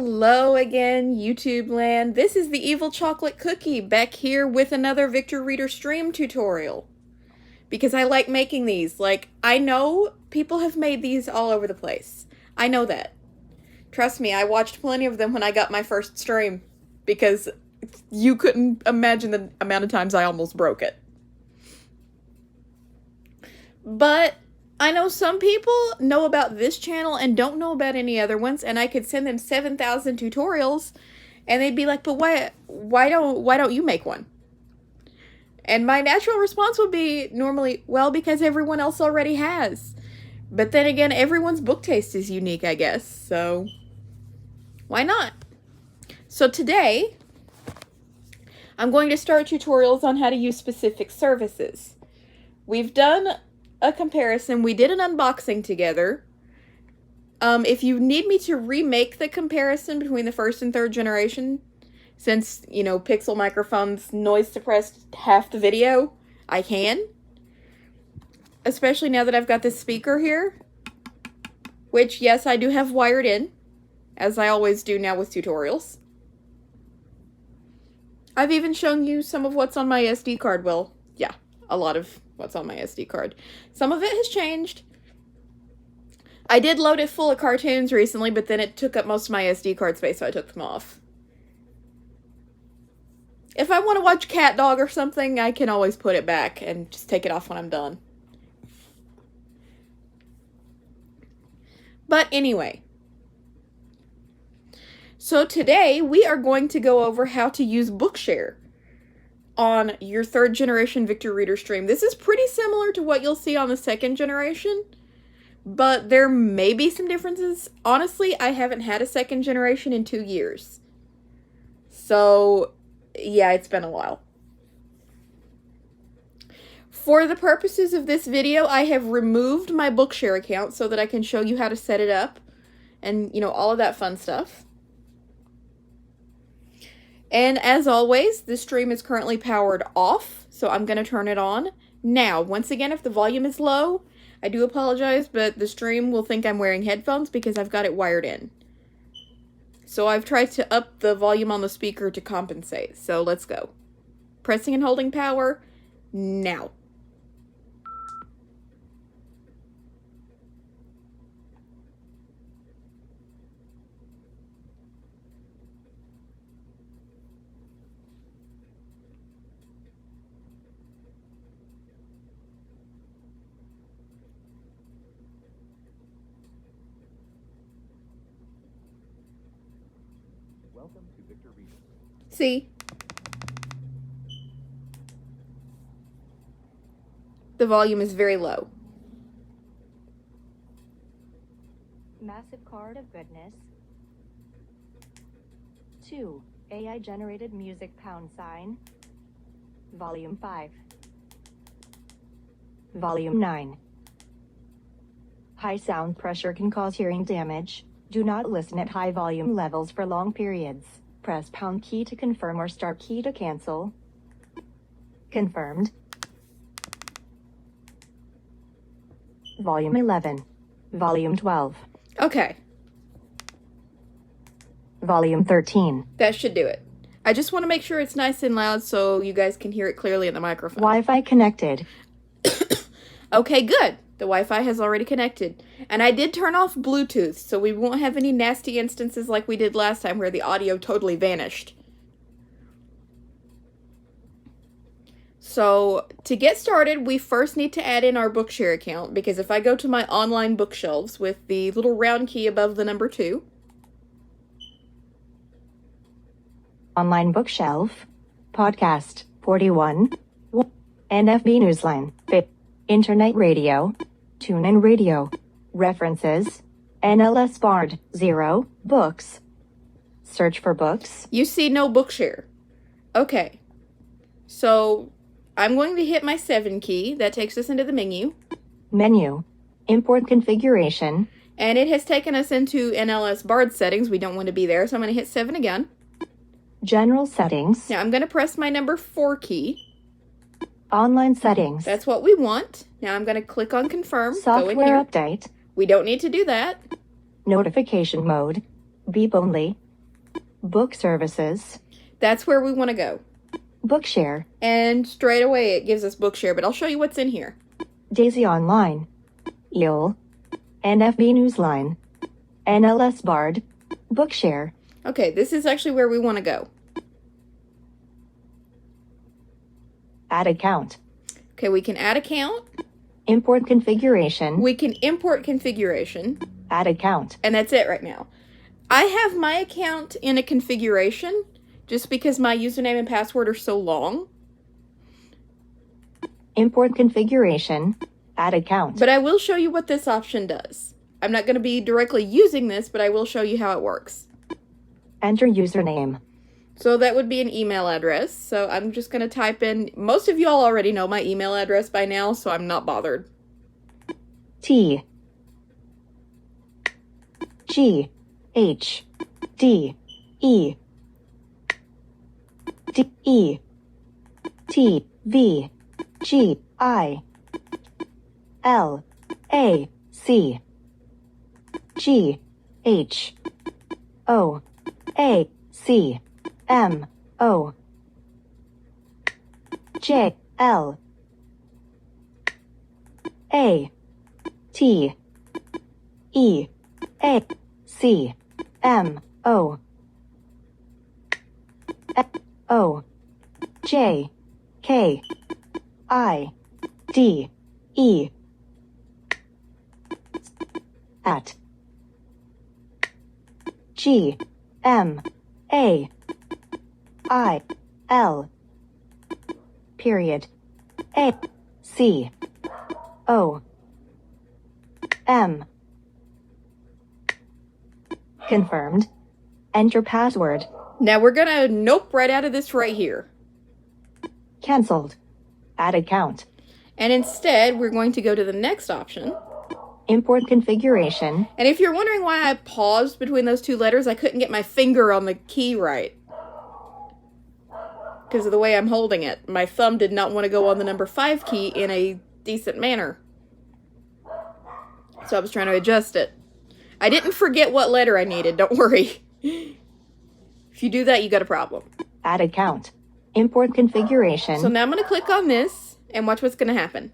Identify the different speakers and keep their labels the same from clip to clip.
Speaker 1: Hello again, YouTube land. This is the Evil Chocolate Cookie back here with another Victor Reader stream tutorial. Because I like making these. Like, I know people have made these all over the place. I know that. Trust me, I watched plenty of them when I got my first stream. Because you couldn't imagine the amount of times I almost broke it. But I know some people know about this channel and don't know about any other ones, and I could send them 7,000 tutorials, and they'd be like, "But why don't you make one?" And my natural response would be normally, "Well, because everyone else already has." But then again, everyone's book taste is unique, I guess. So why not? So today, I'm going to start tutorials on how to use specific services. We've done a comparison. We did an unboxing together. If you need me to remake the comparison between the first and third generation, since, you know, Pixel microphones noise suppressed half the video, I can. Especially now that I've got this speaker here. Which, yes, I do have wired in, as I always do now with tutorials. I've even shown you some of what's on my SD card. Well, yeah, a lot of what's on my SD card. Some of it has changed. I did load it full of cartoons recently, but then it took up most of my SD card space, so I took them off. If I want to watch Cat Dog or something, I can always put it back and just take it off when I'm done. But anyway. So today, we are going to go over how to use Bookshare on your third generation Victor Reader stream. This is pretty similar to what you'll see on the second generation, but there may be some differences. Honestly, I haven't had a second generation in 2 years. So, yeah, it's been a while. For the purposes of this video, I have removed my Bookshare account so that I can show you how to set it up and, you know, all of that fun stuff. And as always, the stream is currently powered off, so I'm going to turn it on. Now, once again, if the volume is low, I do apologize, but the stream will think I'm wearing headphones because I've got it wired in. So I've tried to up the volume on the speaker to compensate. So let's go. Pressing and holding power, now.
Speaker 2: Welcome to Victor Reader.
Speaker 1: See? The volume is very low.
Speaker 3: Massive card of goodness. 2. AI generated music #. Volume 5. Volume 9. High sound pressure can cause hearing damage. Do not listen at high volume levels for long periods. Press pound key to confirm or start key to cancel. Confirmed. Volume 11. Volume 12.
Speaker 1: Okay,
Speaker 3: Volume 13.
Speaker 1: that should do it. I just want to make sure it's nice and loud so you guys can hear it clearly in the microphone.
Speaker 3: Wi-Fi connected.
Speaker 1: Okay, good. The Wi-Fi has already connected. And I did turn off Bluetooth, so we won't have any nasty instances like we did last time where the audio totally vanished. So, to get started, we first need to add in our Bookshare account, because if I go to my online bookshelves with the little round key above the number 2,
Speaker 3: Online bookshelf. Podcast. 41. NFB Newsline. Internet radio. TuneIn radio. References. NLS Bard. 0. Books. Search for books.
Speaker 1: you see no Bookshare. Okay, so I'm going to hit my 7 key. That takes us into the menu.
Speaker 3: Menu. Import configuration.
Speaker 1: And it has taken us into NLS Bard settings. We don't want to be there, so I'm going to hit 7 again.
Speaker 3: General settings.
Speaker 1: Now I'm going to press my number 4 key.
Speaker 3: Online settings.
Speaker 1: That's what we want. Now I'm going to click on confirm. Go in
Speaker 3: Software
Speaker 1: here.
Speaker 3: update.
Speaker 1: We don't need to do that.
Speaker 3: Notification mode. Beep only. Book services.
Speaker 1: That's where we want to go.
Speaker 3: Bookshare.
Speaker 1: And straight away it gives us Bookshare, but I'll show you what's in here.
Speaker 3: Daisy Online. EOL. NFB Newsline. NLS Bard. Bookshare.
Speaker 1: Okay, this is actually where we want to go.
Speaker 3: Add account.
Speaker 1: Okay, we can add account.
Speaker 3: Import configuration.
Speaker 1: We can import configuration.
Speaker 3: Add account.
Speaker 1: And that's it right now. I have my account in a configuration just because my username and password are so long.
Speaker 3: Import configuration. Add account.
Speaker 1: But I will show you what this option does. I'm not going to be directly using this, but I will show you how it works.
Speaker 3: Enter username.
Speaker 1: So that would be an email address. So I'm just going to type in, most of y'all already know my email address by now, so I'm not bothered.
Speaker 3: T G H D E D E T V G I L A C G H O A C M O J L A T E A C M O F O J K I D E at G M A I L period A C O M. Confirmed. Enter password.
Speaker 1: Now we're gonna nope right out of this right here.
Speaker 3: Cancelled. Add account.
Speaker 1: And instead, we're going to go to the next option.
Speaker 3: Import configuration.
Speaker 1: And if you're wondering why I paused between those two letters, I couldn't get my finger on the key right. Because of the way I'm holding it. My thumb did not want to go on the number 5 key in a decent manner. So I was trying to adjust it. I didn't forget what letter I needed, don't worry. If you do that, you got a problem.
Speaker 3: Add account. Import configuration.
Speaker 1: So now I'm going to click on this and watch what's going to happen.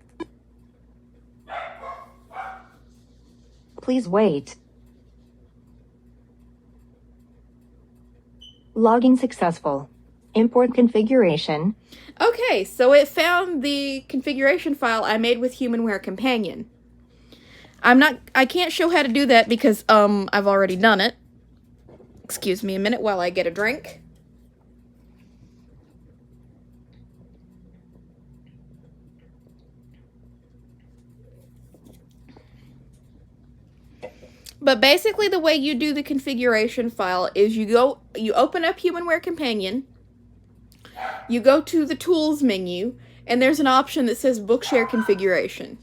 Speaker 3: Please wait. Logging successful. Import configuration.
Speaker 1: Okay, so it found the configuration file I made with HumanWare Companion. I can't show how to do that because, I've already done it. Excuse me a minute while I get a drink. But basically the way you do the configuration file is you open up HumanWare Companion, you go to the Tools menu, and there's an option that says Bookshare Configuration.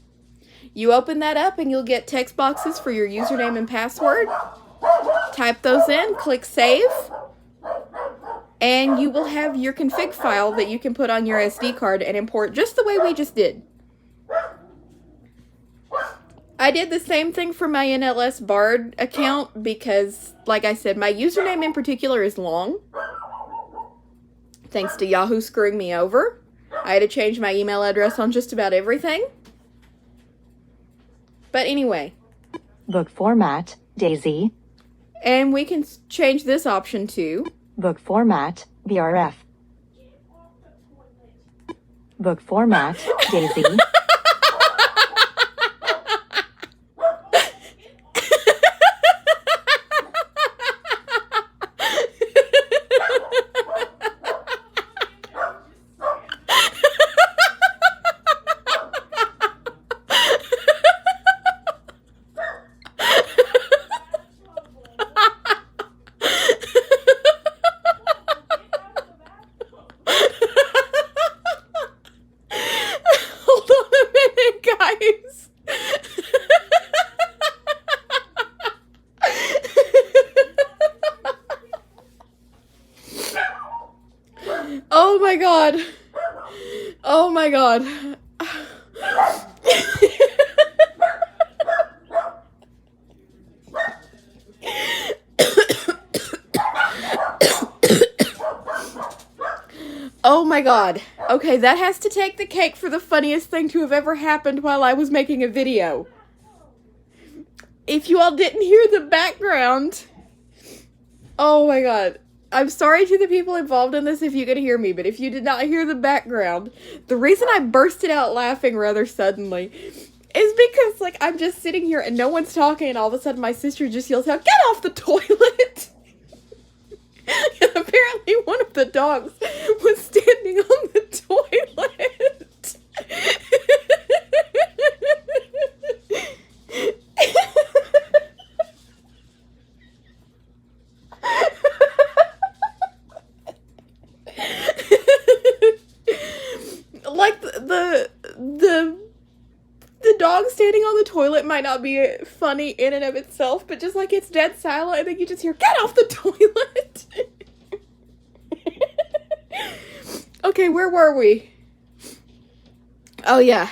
Speaker 1: You open that up and you'll get text boxes for your username and password. Type those in, click Save, and you will have your config file that you can put on your SD card and import just the way we just did. I did the same thing for my NLS Bard account because, like I said, my username in particular is long. Thanks to Yahoo screwing me over. I had to change my email address on just about everything. But anyway.
Speaker 3: Book format, Daisy.
Speaker 1: And we can change this option to
Speaker 3: Book format, BRF. Book format, Daisy.
Speaker 1: Hold on a minute, guys. Oh my god. Oh my god. Oh my god. Okay, that has to take the cake for the funniest thing to have ever happened while I was making a video. If you all didn't hear the background... Oh my god. I'm sorry to the people involved in this if you could hear me, but if you did not hear the background, the reason I bursted out laughing rather suddenly is because, like, I'm just sitting here and no one's talking, and all of a sudden my sister just yells out, "Get off the toilet!" And apparently one of the dogs was standing on the toilet. Like the dog standing on the toilet might not be funny in and of itself, but just like it's dead silent and then you just hear, "Get off the toilet!" Okay, where were we? Oh yeah.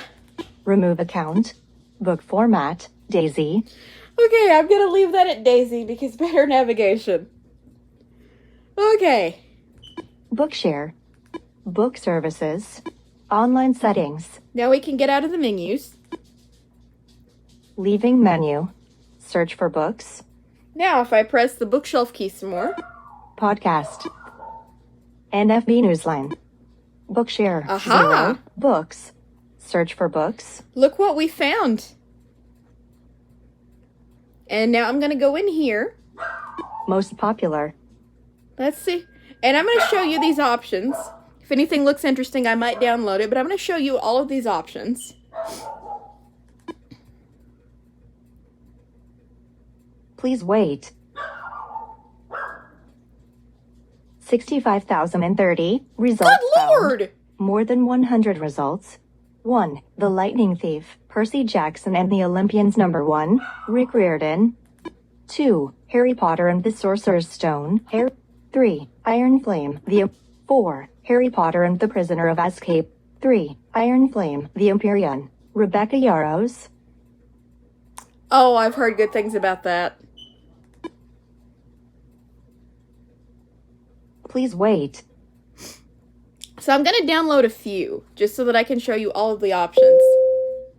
Speaker 3: Remove account. Book format, Daisy.
Speaker 1: Okay, I'm gonna leave that at Daisy because better navigation. Okay.
Speaker 3: Bookshare. Book services. Online settings.
Speaker 1: Now we can get out of the menus.
Speaker 3: Leaving menu. Search for books.
Speaker 1: Now if I press the bookshelf key some more.
Speaker 3: Podcast. NFB Newsline. Bookshare.
Speaker 1: Aha!
Speaker 3: 0. Books. Search for books.
Speaker 1: Look what we found. And now I'm gonna go in here.
Speaker 3: Most popular.
Speaker 1: Let's see. And I'm gonna show you these options. If anything looks interesting, I might download it, but I'm gonna show you all of these options.
Speaker 3: Please wait. 65,030 results.
Speaker 1: Good Lord!
Speaker 3: Found. More than 100 results. 1. The Lightning Thief, Percy Jackson and the Olympians. Number 1. Rick Riordan. 2. Harry Potter and the Sorcerer's Stone. 3. Iron Flame. 4. Harry Potter and the Prisoner of Azkaban. 3. Iron Flame. The Empyrean. Rebecca Yarros.
Speaker 1: Oh, I've heard good things about that.
Speaker 3: Please wait.
Speaker 1: So I'm gonna download a few, just so that I can show you all of the options.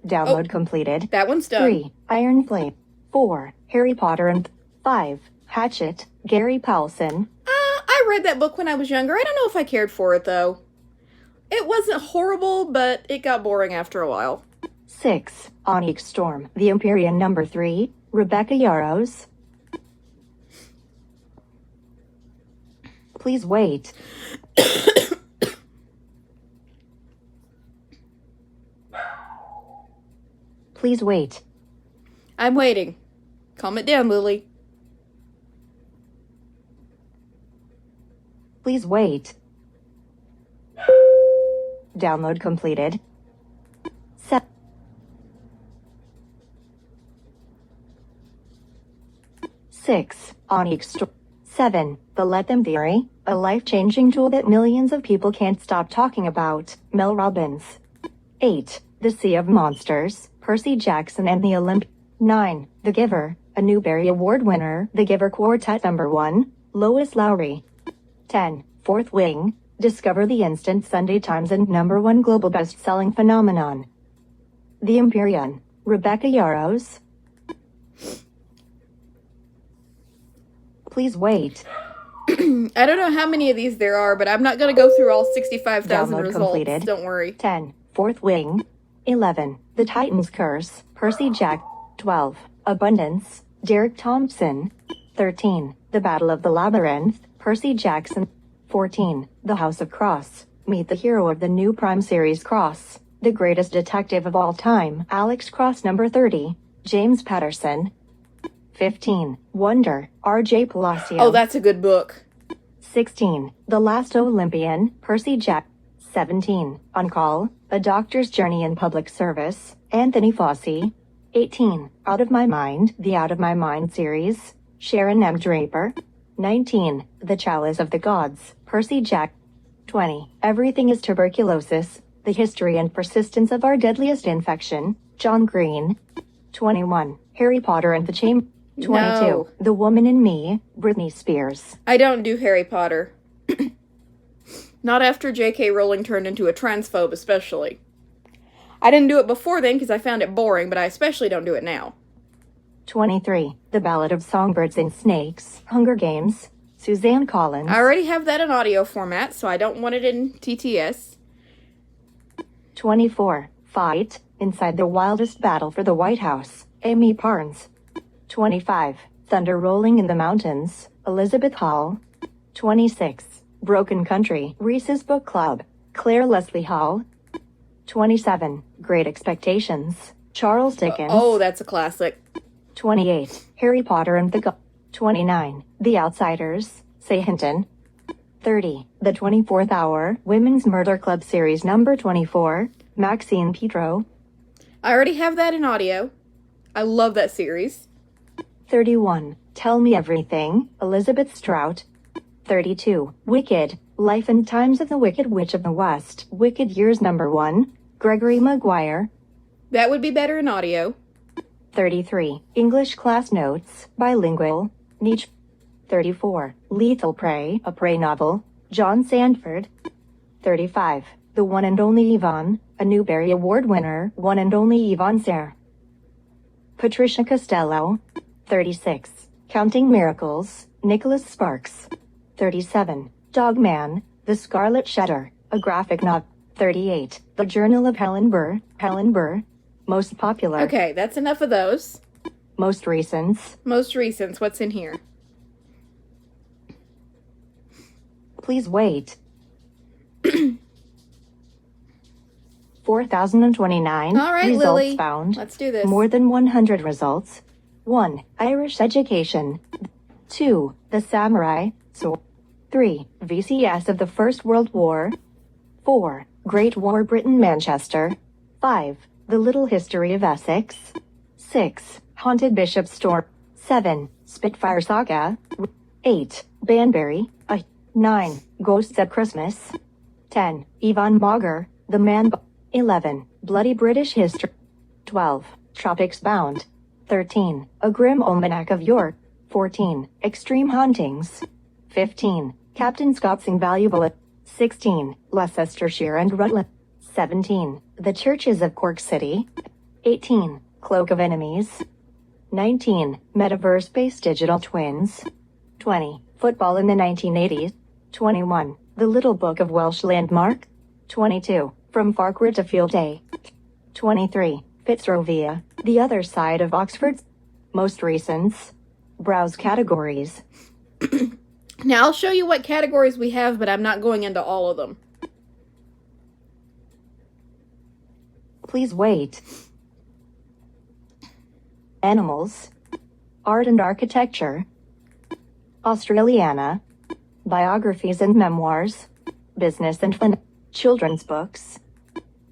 Speaker 3: Download completed.
Speaker 1: That one's done.
Speaker 3: 3. Iron Flame. 4. Harry Potter and 5. Hatchet. Gary Paulson.
Speaker 1: I read that book when I was younger. I don't know if I cared for it, though. It wasn't horrible, but it got boring after a while.
Speaker 3: 6. Onyx Storm. The Empyrean. Number 3. Rebecca Yarros. Please wait. Please wait.
Speaker 1: I'm waiting. Calm it down, Lily.
Speaker 3: Please wait. Download completed. 6. Onyx Storm. 7. The Let Them Theory, a life-changing tool that millions of people can't stop talking about. Mel Robbins. 8. The Sea of Monsters, Percy Jackson and the Olymp. 9. The Giver, a Newbery Award winner. The Giver Quartet. Number 1. Lois Lowry. 10. Fourth Wing, discover the instant Sunday Times and number 1 global best-selling phenomenon. The Empyrean, Rebecca Yarros. Please wait.
Speaker 1: I don't know how many of these there are, but I'm not going to go through all 65,000
Speaker 3: Download
Speaker 1: results.
Speaker 3: completed.
Speaker 1: Don't worry.
Speaker 3: 10. Fourth Wing. 11. The Titan's Curse, Percy Jack. 12. Abundance, Derek Thompson. 13. The Battle of the Labyrinth, Percy Jackson. 14. The House of Cross, meet the hero of the new Prime series Cross, the greatest detective of all time, Alex Cross. Number 30. James Patterson. 15. Wonder, R.J. Palacio.
Speaker 1: Oh, that's a good book.
Speaker 3: 16. The Last Olympian, Percy Jack. 17. On Call, A Doctor's Journey in Public Service, Anthony Fossey. 18. Out of My Mind, the Out of My Mind series, Sharon M. Draper. 19. The Chalice of the Gods, Percy Jack. 20. Everything is Tuberculosis, the History and Persistence of Our Deadliest Infection, John Green. 21. Harry Potter and the Chamber. 22.
Speaker 1: No.
Speaker 3: The Woman in Me, Britney Spears.
Speaker 1: I don't do Harry Potter. Not after J.K. Rowling turned into a transphobe, especially. I didn't do it before then because I found it boring, but I especially don't do it now.
Speaker 3: 23. The Ballad of Songbirds and Snakes, Hunger Games, Suzanne Collins.
Speaker 1: I already have that in audio format, so I don't want it in TTS.
Speaker 3: 24. Fight, Inside the Wildest Battle for the White House, Amy Parnes. 25. Thunder Rolling in the Mountains, Elizabeth Hall. 26. Broken Country, Reese's Book Club, Claire Leslie Hall. 27. Great Expectations, Charles Dickens.
Speaker 1: Oh, that's a classic.
Speaker 3: 28. Harry Potter and the 29. The Outsiders, Say Hinton. 30. The 24th Hour, Women's Murder Club Series number 24, Maxine Petro.
Speaker 1: I already have that in audio. I love that series.
Speaker 3: 31. Tell Me Everything, Elizabeth Strout. 32. Wicked, Life and Times of the Wicked Witch of the West, Wicked Years number 1, Gregory Maguire.
Speaker 1: That would be better in audio.
Speaker 3: 33. English Class Notes, Bilingual, Nietzsche. 34. Lethal Prey, a Prey novel, John Sandford. 35. The One and Only Yvonne, a Newbery Award winner, One and Only Yvonne Serre. Patricia Costello. 36. Counting Miracles, Nicholas Sparks. 37. Dogman, The Scarlet Shutter, a graphic novel. 38. The Journal of Helen Burr, most popular.
Speaker 1: Okay, that's enough of those.
Speaker 3: Most recents.
Speaker 1: Most recents, what's in here?
Speaker 3: Please wait. 4,029
Speaker 1: All right,
Speaker 3: results
Speaker 1: Lily.
Speaker 3: found.
Speaker 1: Let's do this.
Speaker 3: More than 100 results. 1. Irish education. 2. The samurai sword. 3. VCS of the First World War. 4. Great War Britain Manchester. 5. The Little History of Essex. 6. Haunted Bishop's Store. 7. Spitfire Saga. 8. Banbury. 9. Ghosts at Christmas. 10. Yvonne Mauger, The Man. 11. Bloody British History. 12. Tropics Bound. 13. A Grim Almanac of York. 14. Extreme Hauntings. 15. Captain Scott's Invaluable. 16. Leicestershire and Rutland. 17. The Churches of Cork City. 18. Cloak of Enemies. 19. Metaverse-based digital twins. 20. Football in the 1980s. 21. The Little Book of Welsh Landmark. 22. From Farquhar to Field Day. 23. Fitzrovia, The Other Side of Oxford. Most recents. Browse categories.
Speaker 1: Now, I'll show you what categories we have, but I'm not going into all of them.
Speaker 3: Please wait. Animals. Art and Architecture. Australiana. Biographies and Memoirs. Business and Fun. Children's books.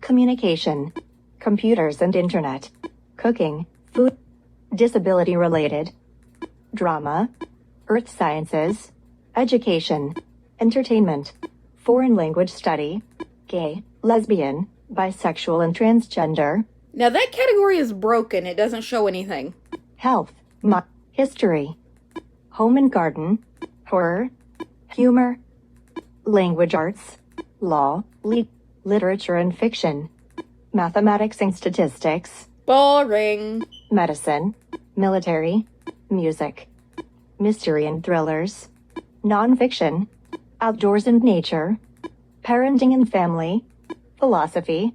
Speaker 3: Communication. Computers and Internet. Cooking. Food. Disability related. Drama. Earth Sciences. Education. Entertainment. Foreign language study. Gay, lesbian, bisexual and transgender.
Speaker 1: Now, that category is broken. It doesn't show anything.
Speaker 3: Health. History. Home and garden. Horror. Humor. Language arts. Law. Literature and fiction. Mathematics and statistics.
Speaker 1: Boring.
Speaker 3: Medicine. Military. Music. Mystery and thrillers. Nonfiction. Outdoors and nature. Parenting and family. Philosophy.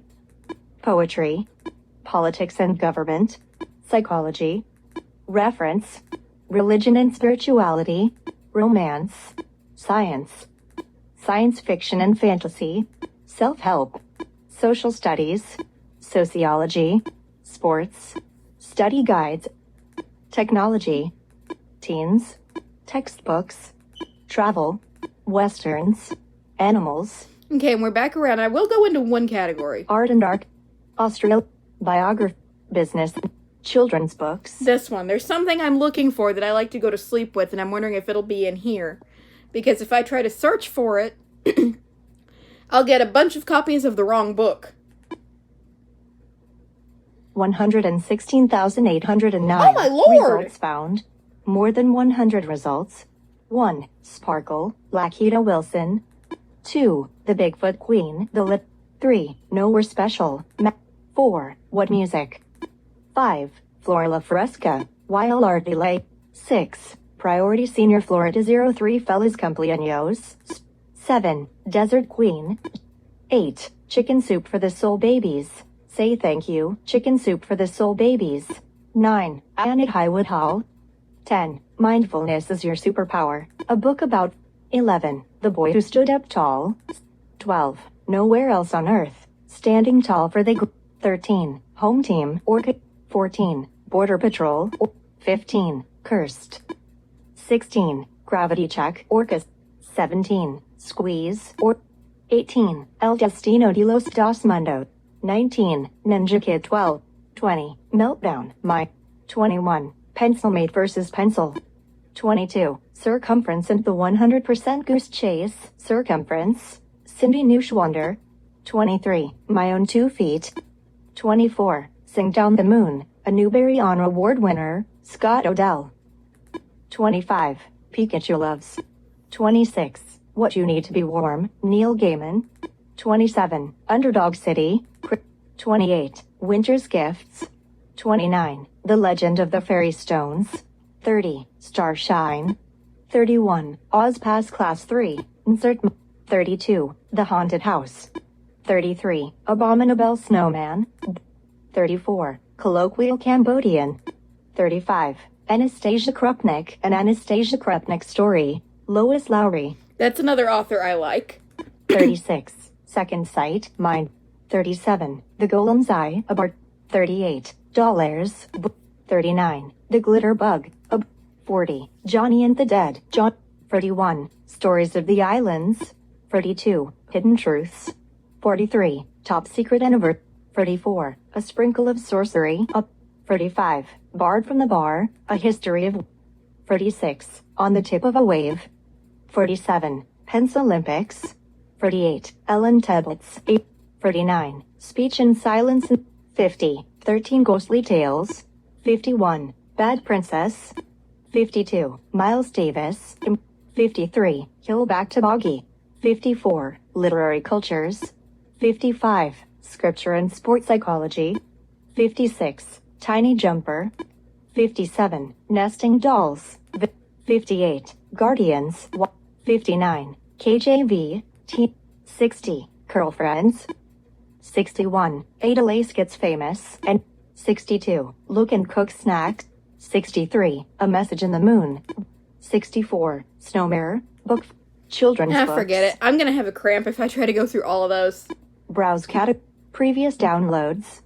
Speaker 3: Poetry. Politics and government. Psychology. Reference. Religion and spirituality. Romance. Science. Science fiction and fantasy. Self-help. Social studies. Sociology. Sports. Study guides. Technology. Teens. Textbooks. Travel. Westerns. Animals.
Speaker 1: Okay, and we're back around. I will go into one category.
Speaker 3: Art and Art. Australia. Biography. Business. Children's books.
Speaker 1: This one. There's something I'm looking for that I like to go to sleep with, and I'm wondering if it'll be in here. Because if I try to search for it, I'll get a bunch of copies of the wrong book.
Speaker 3: 116,809
Speaker 1: Oh, my Lord!
Speaker 3: results found. More than 100 results. 1. Sparkle, Lakita Wilson. 2. The Bigfoot Queen. The Lip. 3. Nowhere Special. 4. What Music? 5. Florla Fresca. Wild Delay. 6. Priority Senior Florida 03 Feliz Cumpleaños. 7. Desert Queen. 8. Chicken Soup for the Soul Babies. Say thank you, Chicken Soup for the Soul Babies. 9. Annette Highwood Hall. 10. Mindfulness is Your Superpower. A book about. 11. The Boy Who Stood Up Tall. 12. Nowhere Else on Earth. Standing Tall for the 13. Home Team. Orca. 14. Border Patrol. 15. Cursed. 16. Gravity Check. Orcas. 17. Squeeze. 18. El Destino de los Dos Mundos. 19. Ninja Kid 12. 20. Meltdown. 21. Pencilmate vs. Pencil. 22. Circumference and the 100% Goose Chase. Circumference. Cindy Neuschwander. 23. My Own 2 Feet. 24. Sing Down the Moon. A Newbery Honor Award winner. Scott Odell. 25. Pikachu Loves. 26. What You Need to Be Warm. Neil Gaiman. 27. Underdog City. 28. Winter's Gifts. 29. The Legend of the Fairy Stones. 30. Starshine. 31. Ozpass Class 3. Insert. 32. The Haunted House. 33. Abominable Snowman. 34. Colloquial Cambodian. 35. Anastasia Krupnik. An Anastasia Krupnik story. Lois Lowry.
Speaker 1: That's another author I like.
Speaker 3: 36. Second Sight. Mind. 37. The Golem's Eye. A Bard. 38. Dollars. 39. The Glitter Bug. 40. Johnny and the Dead. 41. Stories of the Islands. 42. Hidden Truths. 43. Top Secret Anniversary. 44. A Sprinkle of Sorcery. 45. Barred from the Bar. A History of. 46. On the Tip of a Wave. 47. Pence Olympics. 48. Ellen Tebbets. 49. Speech in Silence. 50. 13 Ghostly Tales. 51. Bad Princess. 52. Miles Davis. 53. Kill Back to Boggy. 54. Literary Cultures. 55. Scripture and Sport Psychology. 56. Tiny Jumper. 57. Nesting Dolls. 58. Guardians. 59. KJV. 60. Curlfriends. 61. Ada Lace Gets Famous. And 62. Look and Cook Snacks. 63. A Message in the Moon. 64. Snow Mirror. Book. Children's books.
Speaker 1: Forget it. I'm gonna have a cramp if I try to go through all of those.
Speaker 3: Browse previous downloads.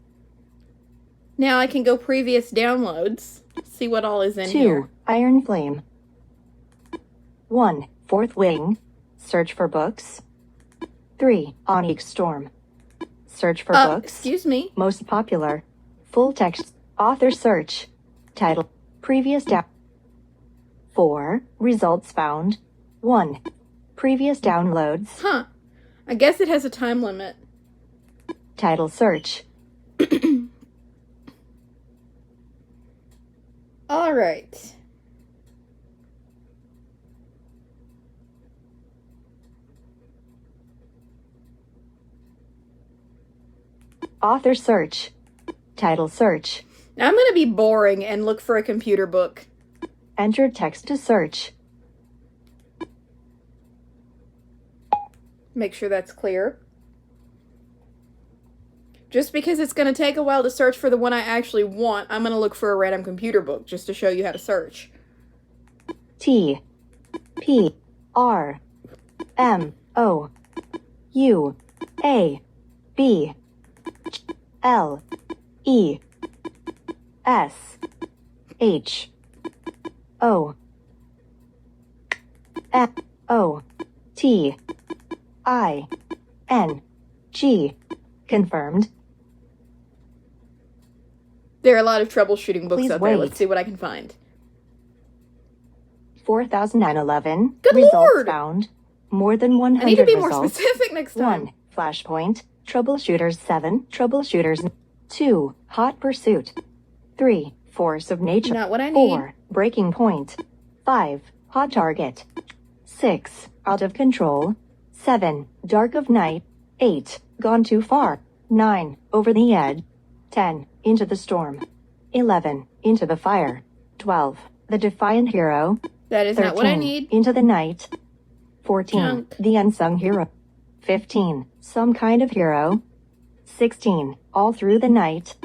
Speaker 1: Now I can go previous downloads. See what all is in
Speaker 3: 2.
Speaker 1: here.
Speaker 3: Iron Flame. 1. Fourth Wing. Search for books. 3. Onyx Storm. Search for books.
Speaker 1: Excuse me.
Speaker 3: Most popular. Full text. Author search. Title. Previous down. 4. Results found. 1. Previous downloads.
Speaker 1: Huh. I guess it has a time limit.
Speaker 3: Title search.
Speaker 1: All right.
Speaker 3: Author search. Title search.
Speaker 1: Now I'm going to be boring and look for a computer book.
Speaker 3: Enter text to search.
Speaker 1: Make sure that's clear. Just because it's going to take a while to search for the one I actually want, I'm going to look for a random computer book just to show you how to search.
Speaker 3: T. P. R. M. O. U. A. B. L. E. S. H. O. F. O. T. I. N. G. Confirmed.
Speaker 1: There are a lot of troubleshooting books
Speaker 3: Please
Speaker 1: out there.
Speaker 3: wait.
Speaker 1: Let's see what I can find.
Speaker 3: 4,011.
Speaker 1: Good
Speaker 3: results
Speaker 1: Lord!
Speaker 3: found. More than 100
Speaker 1: I need to be more
Speaker 3: results.
Speaker 1: specific next time.
Speaker 3: 1. Flashpoint. Troubleshooters 7. Troubleshooters 2. Hot Pursuit. 3. Force of Nature.
Speaker 1: Not what I need.
Speaker 3: 4. Breaking Point. 5. Hot Target. 6. Out of Control. 7. Dark of night. 8. Gone too far. 9. Over the edge. 10. Into the storm. 11. Into the fire. 12. The defiant hero.
Speaker 1: That is
Speaker 3: 13.
Speaker 1: not what I need.
Speaker 3: Into the night. 14.
Speaker 1: Junk.
Speaker 3: The unsung hero. 15. Some kind of hero. 16. All through the night.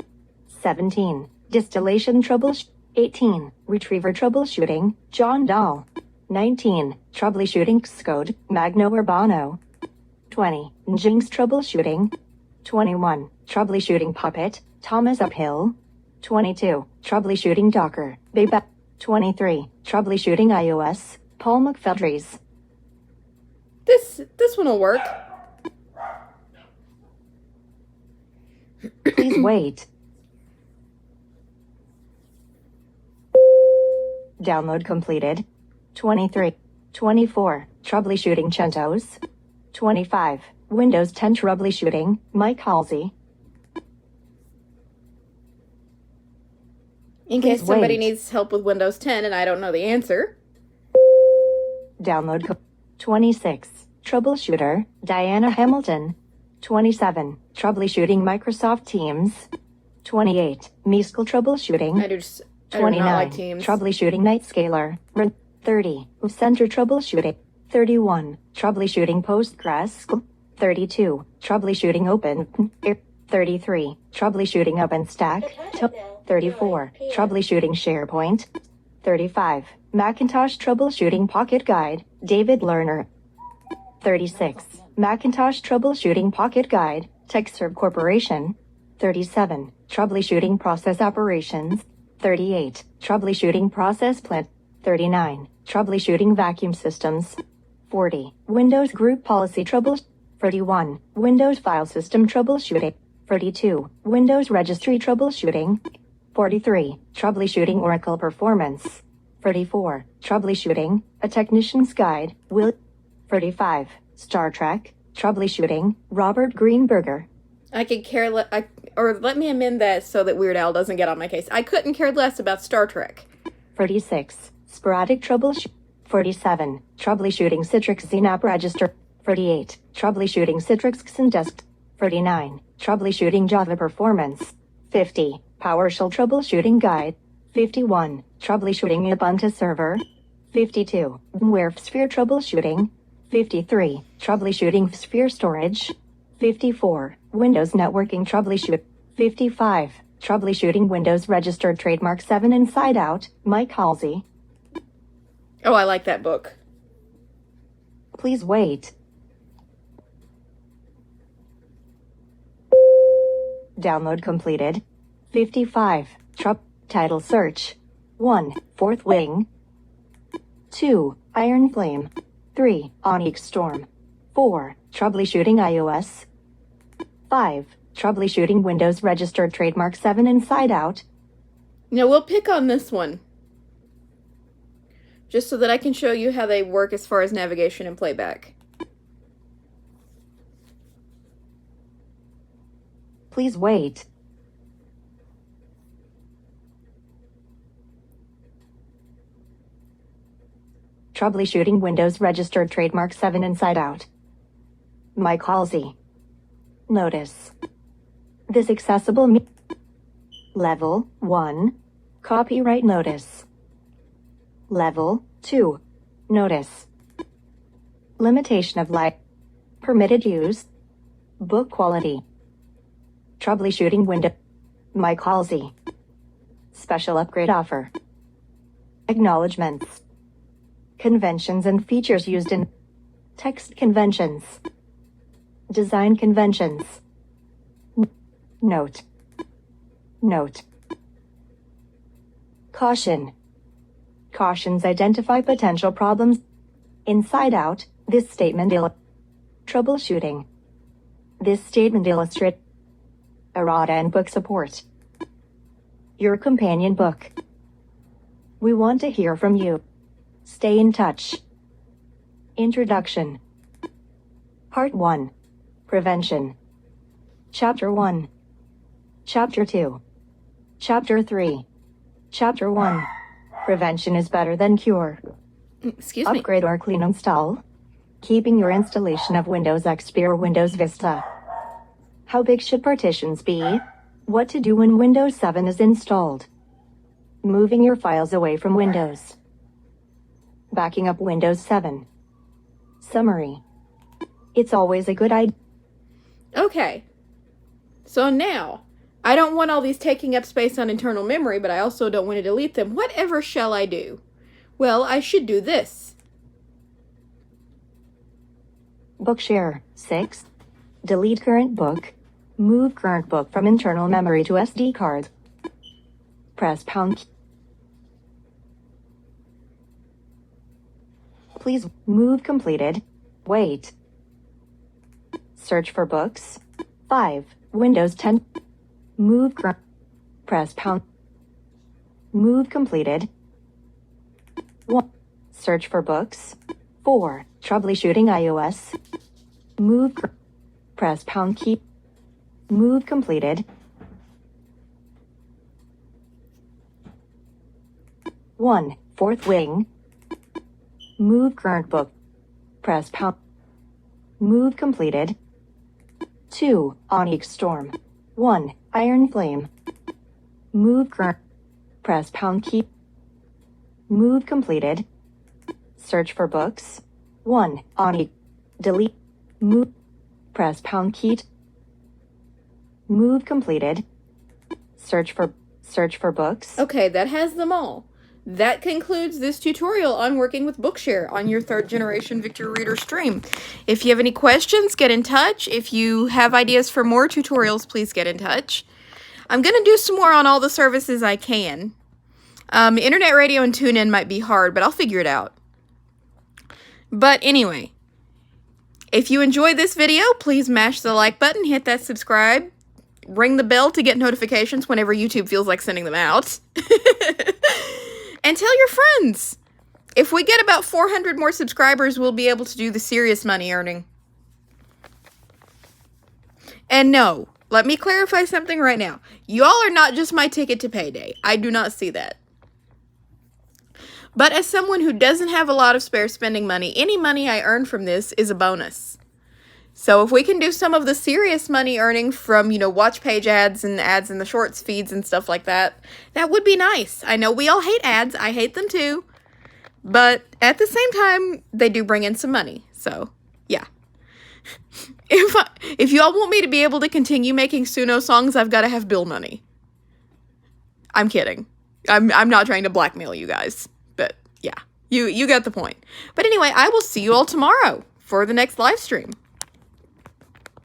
Speaker 3: 17. Distillation troubleshooting. 18. Retriever troubleshooting. John Dahl. 19. Troubleshooting Xcode. Magno Urbano. 20. Jinx troubleshooting. 21. Troubleshooting Puppet. Thomas Uphill. 22. Troubleshooting Docker. Beba. 23. Troubleshooting iOS. Paul McFeldries.
Speaker 1: This one will work.
Speaker 3: Please wait. Download completed. 23. 24. Troubleshooting CentOS. 25. Windows 10 troubleshooting. Mike Halsey.
Speaker 1: In case
Speaker 3: Please
Speaker 1: somebody
Speaker 3: wait.
Speaker 1: needs help with Windows 10 and I don't know the answer.
Speaker 3: Download 26. Troubleshooter. Diana Hamilton. 27. Troubleshooting Microsoft Teams. 28. Meskill troubleshooting.
Speaker 1: I do not
Speaker 3: 29.
Speaker 1: like Teams.
Speaker 3: Troubleshooting Nightscaler. 30. Center troubleshooting. 31. Troubleshooting Postgres. 32. Troubleshooting Open. 33. Troubleshooting OpenStack. 34. Troubleshooting SharePoint. 35. Macintosh Troubleshooting Pocket Guide. David Lerner. 36. Macintosh Troubleshooting Pocket Guide. TechServe Corporation. 37. Troubleshooting Process Operations. 38. Troubleshooting Process Plant. 39. Troubleshooting Vacuum Systems. 40. Windows Group Policy Trouble. 41. Windows File System Troubleshooting. 42. Windows Registry Troubleshooting. 43. Troubleshooting Oracle Performance. 44. Troubleshooting, A Technician's Guide. 45. Star Trek, Troubleshooting, Robert Greenberger.
Speaker 1: I could care less, or let me amend that so that Weird Al doesn't get on my case. I couldn't care less about Star Trek.
Speaker 3: 46. Sporadic troubleshooting. 47. Troubleshooting Citrix Xenap Register. 48. Troubleshooting Citrix Xendesk. 49. Troubleshooting Java Performance. 50. PowerShell Troubleshooting Guide. 51. Troubleshooting Ubuntu Server. 52. WebSphere Troubleshooting. 53. Troubleshooting Sphere Storage. 54. Windows Networking Troubleshoot. 55. Troubleshooting Windows Registered Trademark 7 Inside Out. Mike Halsey.
Speaker 1: Oh, I like that book.
Speaker 3: Please wait. Download completed. 55. Title search. 1. Fourth Wing. 2. Iron Flame. 3. Onyx Storm. 4. Troubleshooting iOS. 5. Troubleshooting Windows Registered Trademark 7 Inside Out.
Speaker 1: Now, we'll pick on this one. Just so that I can show you how they work as far as navigation and playback.
Speaker 3: Please wait. Troubleshooting Windows Registered Trademark 7 Inside Out. Mike Halsey. Notice. This accessible Level 1. Copyright notice. Level 2. Notice. Limitation of light. Permitted use. Book quality. Troubleshooting window. Mike Halsey. Special upgrade offer. Acknowledgements. Conventions and features used in text conventions. Design conventions. Note. Note. Caution. Cautions identify potential problems. Inside Out, this statement troubleshooting. This statement illustrates errata and book support. Your companion book. We want to hear from you. Stay in touch. Introduction. Part 1. Prevention. Chapter 1. Chapter 2. Chapter 3. Chapter 1. Prevention is better than cure.
Speaker 1: Excuse me.
Speaker 3: Upgrade or clean install. Keeping your installation of Windows XP or Windows Vista. How big should partitions be? What to do when Windows 7 is installed. Moving your files away from Windows. Backing up Windows 7. Summary. It's always a good idea.
Speaker 1: Okay. So now, I don't want all these taking up space on internal memory, but I also don't want to delete them. Whatever shall I do? Well, I should do this.
Speaker 3: Bookshare. 6. Delete current book. Move current book from internal memory to SD card. Press pound key. Please move completed. Wait. Search for books. 5. Windows 10. Move current. Press pound. Move completed. 1. Search for books. 4. Troubleshooting iOS. Move. Press pound key. Move completed. 1. Fourth wing. Move current book. Press pound. Move completed. 2. Onyx Storm. 1. Iron Flame. Move current. Press pound key. Move completed. Search for books. 1. Onyx. Delete. Move. Press pound key. Move completed. Search for books.
Speaker 1: Okay, that has them all. That concludes this tutorial on working with Bookshare on your 3rd generation Victor Reader stream. If you have any questions, get in touch. If you have ideas for more tutorials, please get in touch. I'm going to do some more on all the services I can. Internet radio and TuneIn might be hard, but I'll figure it out. But anyway, if you enjoyed this video, please mash the like button, hit that subscribe, ring the bell to get notifications whenever YouTube feels like sending them out. And tell your friends. If we get about 400 more subscribers, we'll be able to do the serious money earning. And no, let me clarify something right now. Y'all are not just my ticket to payday. I do not see that. But as someone who doesn't have a lot of spare spending money, any money I earn from this is a bonus. So if we can do some of the serious money earning from, watch page ads and ads in the shorts feeds and stuff like that, that would be nice. I know we all hate ads. I hate them too. But at the same time, they do bring in some money. So, yeah. If y'all want me to be able to continue making Suno songs, I've got to have bill money. I'm kidding. I'm not trying to blackmail you guys. But, yeah. You got the point. But anyway, I will see you all tomorrow for the next live stream.